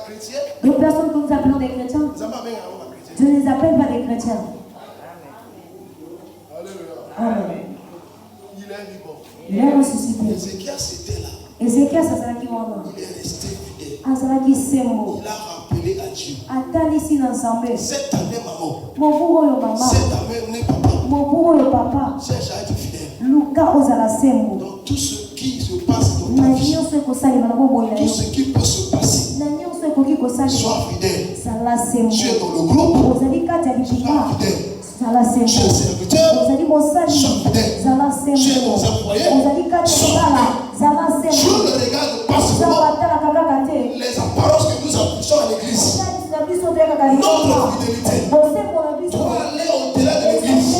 chrétien. Les personnes que nous appelons des chrétiens, je ne les appelle pas des chrétiens. Alléluia. Amen. Il est vivant. Il est ressuscité. Ézéchias était là. Ézéchias, c'est ça qui m'a Il est resté fidèle. Il a rappelé à Dieu. Cette année, maman. Cette année, papa. Papa. Cherche à être fidèle. Dans tout ce qui se passe dans ta vie, tout ce qui peut se passer, sois fidèle. Tu es dans le groupe, sois fidèle. Tu es serviteur, sois fidèle. Tu es dans un foyer, sois fidèle. Dieu ne regarde pas seulement les apparences que nous affichons à l'église. Notre fidélité doit aller au-delà de l'église.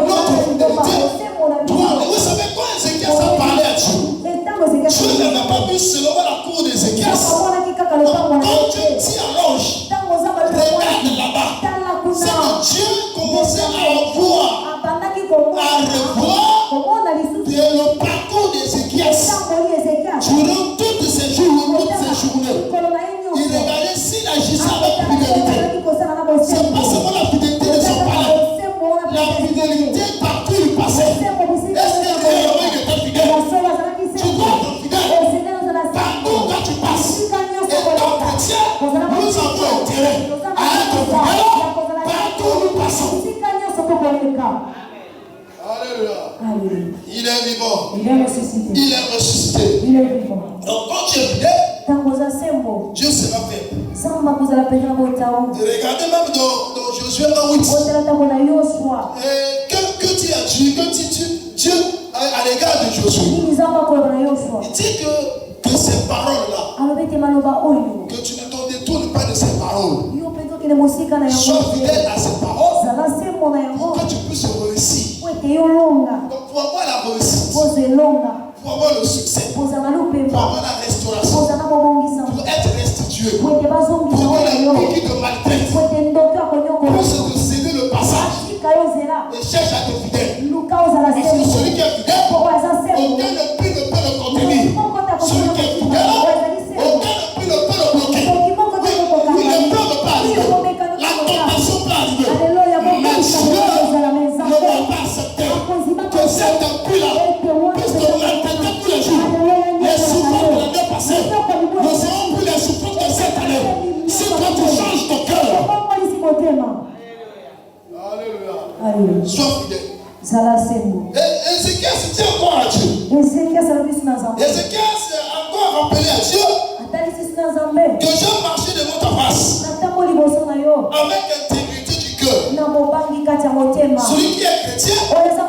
Notre fidélité doit aller. Vous savez quoi Ézéchias a parlé à Dieu? Dieu n'avait pas vu seulement la cour d'Ézéchias. Quand Dieu dit à l'ange, regarde là-bas, c'est que Dieu commençait à revoir le parcours d'Ézéchias. Durant toutes ces journées, il regardait s'il agissait avec fidélité. C'est pas seulement la fidélité de son palais, la fidélité partout il passait. Est-ce que réellement il était fidèle? Tu dois être fidèle partout quand tu passes. Et comme chrétien, nous avons intérêt à être fidèles partout où nous passons. Alléluia. Il est vivant. Il est ressuscité. Il est ressuscité. Il est vivant. Donc quand tu es fidèle, Dieu sera faible. Regardez même dans Josué 1:8. Que Dieu a dit, Dieu à l'égard de Josué. Il dit que ces paroles-là, que tu ne t'en détournes pas de ces paroles. Sois fidèle à ces paroles pour que tu puisses réussir. Donc pour avoir la réussite, pour avoir le succès, pour avoir la restauration, pour être restitué, pour que les qui te maltraitent puissent te céder le passage et cherche à être fidèle. Parce que celui qui est fidèle, aucun esprit ne peut le contenir. Celui qui est fidèle, aucun esprit ne peut le bloquer. Oui, les plans ne pas arriver. La tentation peut arriver. Mais Dieu ne va pas accepter que cet esprit-là puisse te maltraiter tous les jours. Les souffrances de l'année passée ne seront plus les souffrances de cette année. Si toi tu changes ton cœur, Alléluia. Sois fidèle. Ézéchias dit encore à Dieu. Ézéchias a encore rappelé à Dieu que j'ai marché devant ta face avec intégrité du cœur. Celui qui est chrétien doit être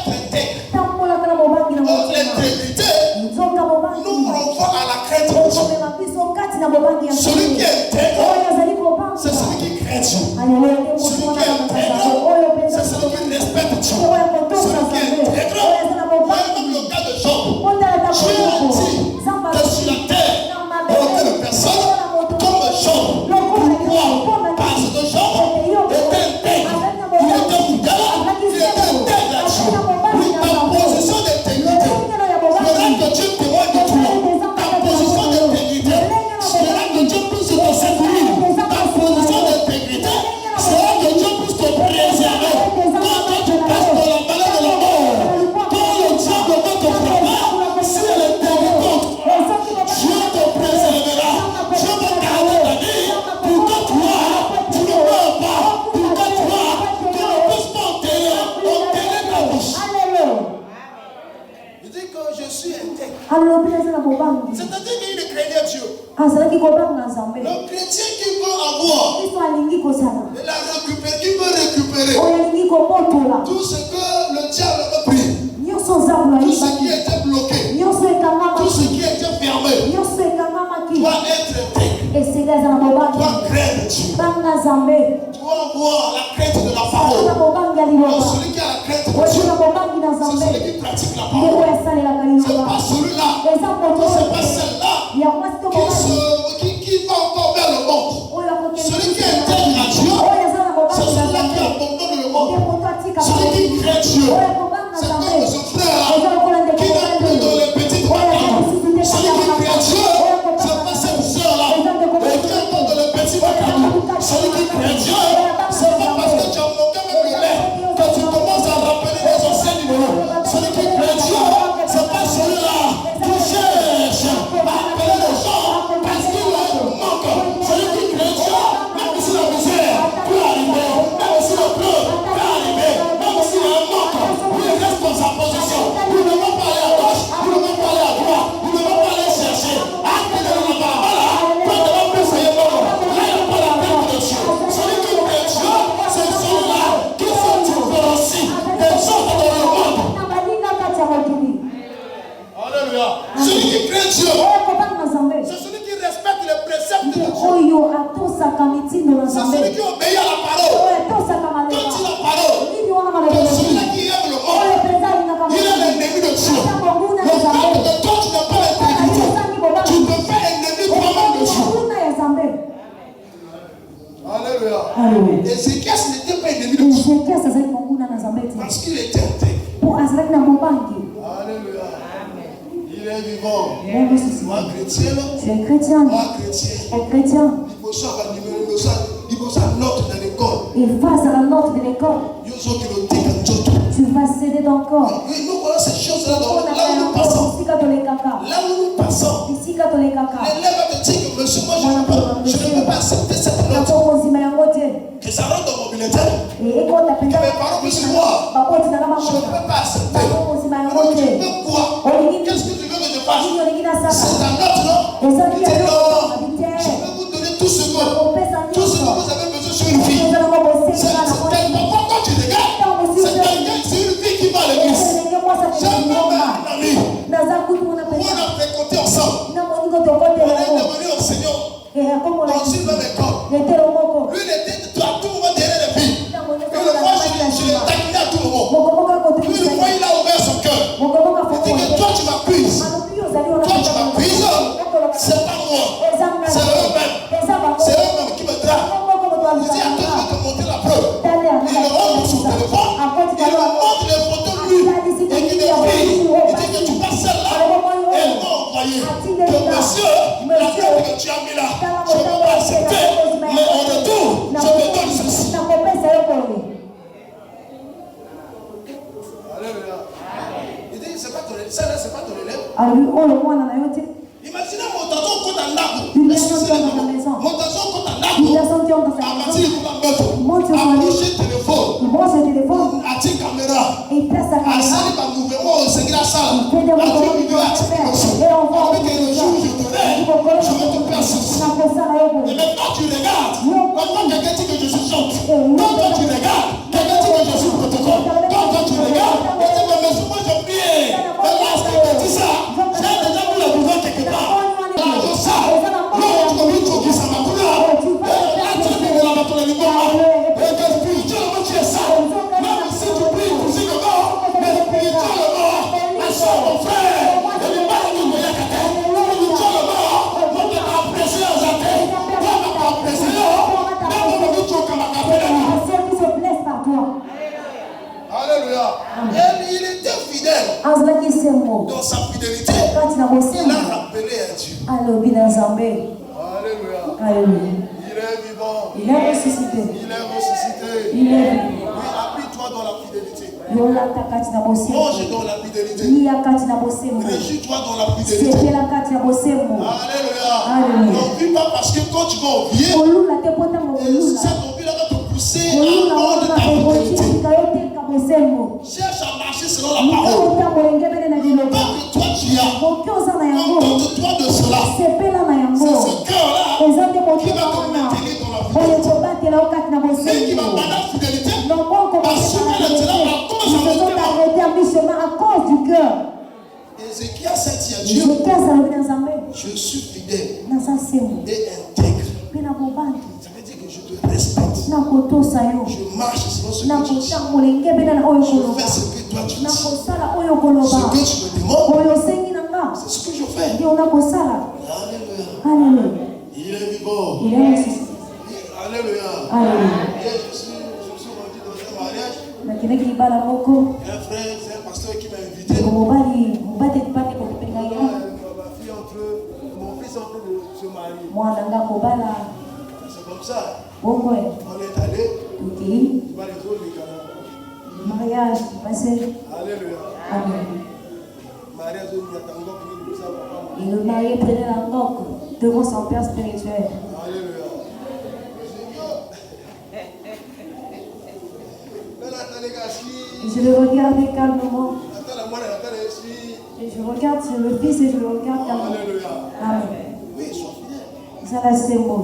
intègre. L'intégrité nous renvoie à la crainte de Dieu. Celui qui est intègre, c'est celui qui craint Dieu. Celui qui est intègre, c'est celui qui respecte Dieu. Celui qui est intègre, voyez même le cas de Job. Dieu a dit que sur la terre, il n'y a aucune personne C'est-à-dire qu'il craignait Dieu. Le chrétien qui veut avoir, il veut récupérer tout ce que le diable a pris, tout ce qui était bloqué, tout ce qui était fermé, doit être intègre, doit craindre Dieu, doit avoir la crainte de la parole. Celui qui a la crainte de Dieu, c'est celui qui pratique la parole. C'est pas celui-là, c'est pas celle-là qui va encore vers le monde. Celui qui est intègre à Dieu, c'est celui-là qui abandonne le monde. Celui qui craint Dieu, c'est comme ce frère-là qui n'est plus dans les petites vacances. Celui qui craint Dieu, c'est pas cette soeur-là qui est encore dans les petits vacances. Celui qui craint Dieu, c'est pas parce que tu as manqué même le lait que tu commences à rappeler les anciens numéros. Celui qui craint Dieu, c'est pas celui-là qui cherche à appeler les gens parce qu'il leur manque. Celui qui craint Dieu, même si la misère peut arriver, même si le bleu peut arriver, même si le manque, il reste dans sa position. Il ne va pas aller à gauche, il ne va pas aller à droite, il ne va pas aller chercher. Celui qui craint Dieu, c'est celui qui respecte les préceptes de Dieu. C'est celui qui obéit à la parole. Quand il a la parole, c'est celui qui aime le monde. Il est l'ennemi de Dieu. Le fait que toi tu n'as pas l'intégrité, tu te fais ennemi toi-même de Dieu. Alléluia. Ézéchias n'était pas ennemi de Dieu parce qu'il était intègre. Alléluia. Il est vivant. Moi chrétien, tu es chrétien. Moi chrétien. Il faut sa note dans l'école. Et face à la note de l'école, tu vas céder ton corps. Nous voyons ces choses-là là où nous passons. Là où nous passons. L'élève va te dire que monsieur, moi je ne peux pas accepter cette note. Que ça rentre dans mon bulletin. Que mes parents me suivent. Je ne peux pas accepter. Alors tu veux quoi? Qu'est-ce que tu veux que je fasse? C'est ta note, non? Il dit non. Je peux vous donner tout ce que vous avez besoin sur une fille. C'est parfois quand tu regardes, c'est une fille qui va à l'église. J'ai même un ami où on a fréquenté ensemble. On est devenu enseignant dans une même école. Lui, il était à tout moment derrière les filles. Et le moi, je l'ai taquiné à tout moment. Lui, le moi, il a ouvert son cœur. Il dit que toi, tu m'appuies. Toi, tu m'appuies. C'est pas moi. C'est eux-mêmes. C'est eux-mêmes qui me drapent. Il dit, attends, je vais te montrer la preuve. Il le montre sur le téléphone. Il me montre les photos de lui. Et qu'il est filles. Il dit que tu passes celle-là. Et elle m'a envoyé. Que monsieur, la preuve que tu as mis là, je ne peux pas accepter. Mais en retour, je te donne ceci. Alléluia. Il dit, c'est pas ton élève. Celle-là, c'est pas ton élève. Imaginez mon tonton compte un arbre. Mon tonton compte un arbre. À partir de la moto. À brancher téléphone. À tirer caméra. À salir par mouvement au Seigneur salle. À tirer vidéo à tirer aussi. Avec le jour où je te lève, je vais te faire ceci. Et maintenant tu regardes. Maintenant quelqu'un dit que je suis chante. Quand toi tu regardes, quelqu'un dit que je suis protocole. Quand toi tu regardes, il dit mais moi j'ai oublié. Mais lorsque tu dis ça, j'ai déjà vu le mouvement quelque part. Alléluia. Il était fidèle. Dans sa fidélité, il a rappelé à Dieu. Alléluia. Alléluia. Il est vivant. Il est ressuscité. Il est ressuscité. Il est vivant. Oui, appuie-toi dans la fidélité. Mange dans la fidélité. Réjouis-toi dans la fidélité. Alléluia. Donc, vis pas parce que quand tu vas envier, cette envie-là va te pousser à avoir de ta fidélité. Cherche à marcher selon la parole. Pas que toi tu as. Quand d'autres Mais qui va pas la fidélité parce que maintenant on commence à à cause du cœur. Ézéchiel 7 dit à Dieu, je suis fidèle et intègre. Ça veut dire que je te respecte. Je marche selon ce que tu dis. Je fais ce que toi tu dis. Ce que tu me demandes, c'est ce que je fais. Alléluia. Il est vivant. Alléluia. Hier, je suis rendu dans un mariage. Un frère, c'est un pasteur qui m'a invité. Ma fille entre mon fils en train de se marier. C'est comme ça. On est allé. Mariage, Alléluia. Amen. Mariage, Et le marié prenait la coque devant son père spirituel. Alléluia. Et je le regardais calmement. Et je regarde sur le fils et je le regarde calmement. Amen. Oui, sois fidèle.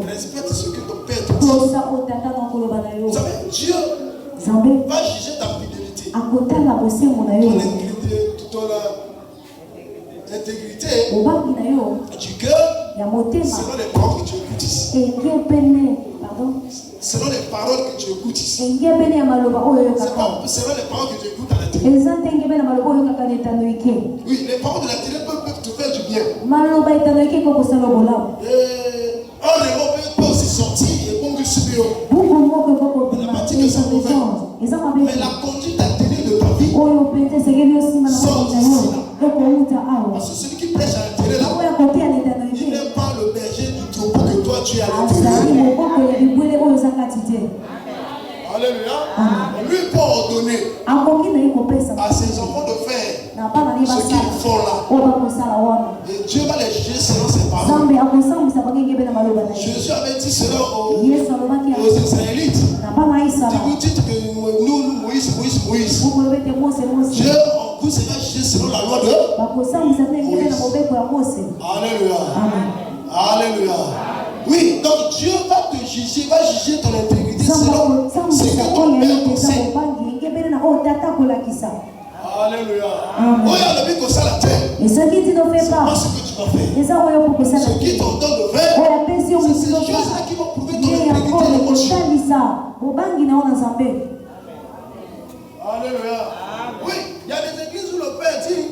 Respecte ce que ton père te dit. Vous savez, Dieu va juger ta fidélité. Ton intégrité du cœur selon les paroles que tu écoutes ici. Selon les paroles que tu écoutes ici. C'est pas selon les paroles que tu écoutes à la télé. Oui, les paroles de la télé peuvent te faire du bien. Un démon peut aussi sortir et bon que supérieur. On n'a pas dit que c'est mauvais. Mais la conduite à télé de ta vie sort d'ici là. Parce que celui qui prêche à la télé là, il n'est pas le berger du troupeau que toi tu es à l'intérieur. Alléluia. Lui peut ordonner à ses enfants de faire ce qu'ils font là. Et Dieu va les juger selon ses paroles. Jésus avait dit cela aux Israélites. Vous dites que nous, Moïse. Dieu en coup sera jugé selon la loi de Moïse. Alléluia. Alléluia. Oui, donc Dieu va te juger, va juger ton intégrité selon ce que ton père conseille. Alléluia. Oh, il y a le but que ça la terre. Et ce qui dit ne fait pas ce que tu vas faire. Ce qui t'ordonne de faire, c'est ces choses-là qui vont prouver ton intégrité et ton chien. Alléluia. Oui, il y a des églises où le père dit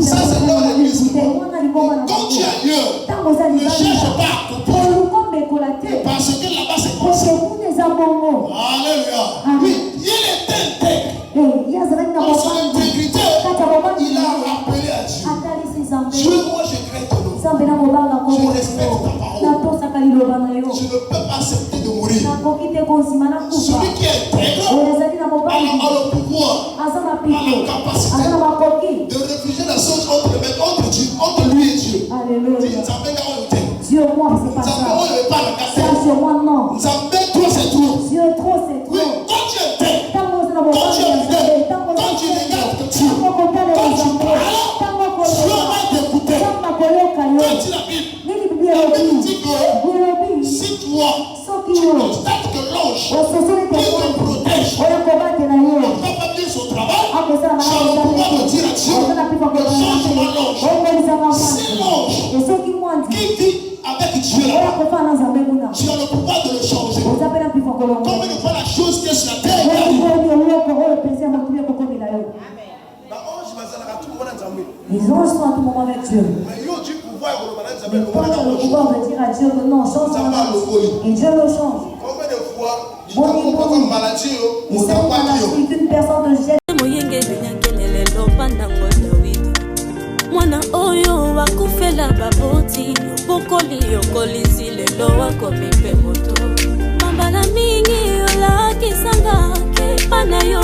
ça c'est leur église. Quand tu es ailleurs, ne cherche pas à couper. Parce que là-bas c'est comme ça. Alléluia. Oui, il est intègre. Dans son intégrité, il a rappelé à Dieu. Dieu, moi je crains ton nom. Je respecte ta parole. Je ne peux pas accepter de mourir. Celui qui est intègre a le pouvoir, a la capacité de réfugier la chose entre lui et Dieu. Dieu, moi, c'est pas ça. Ça, sur moi, non. Dieu, trop, c'est trop. Oui, quand tu es intègre, quand tu es fidèle, quand tu regardes que Dieu, quand tu parles, Dieu va t'écouter. Quand tu la Bible, la Bible dit que si toi, tu constates que l'ange qui te protège n'a pas fait son travail, tu as le pouvoir de dire à Dieu que change-moi l'ange. Si l'ange qui vit avec Dieu là-bas, tu as le pouvoir de le changer. Comme une fois la chose qui est sur la terre, les anges sont à tout moment avec Dieu. Mais ils ont du pouvoir le pouvoir de dire à Dieu que non, change. Et Dieu le change. Combien de fois il s'agit qu'une personne de jette. Mwana oyo wakufela baboti pokoli yokolisi lelo wakomi mpe moto mambala mingi olakisanga ke pana yo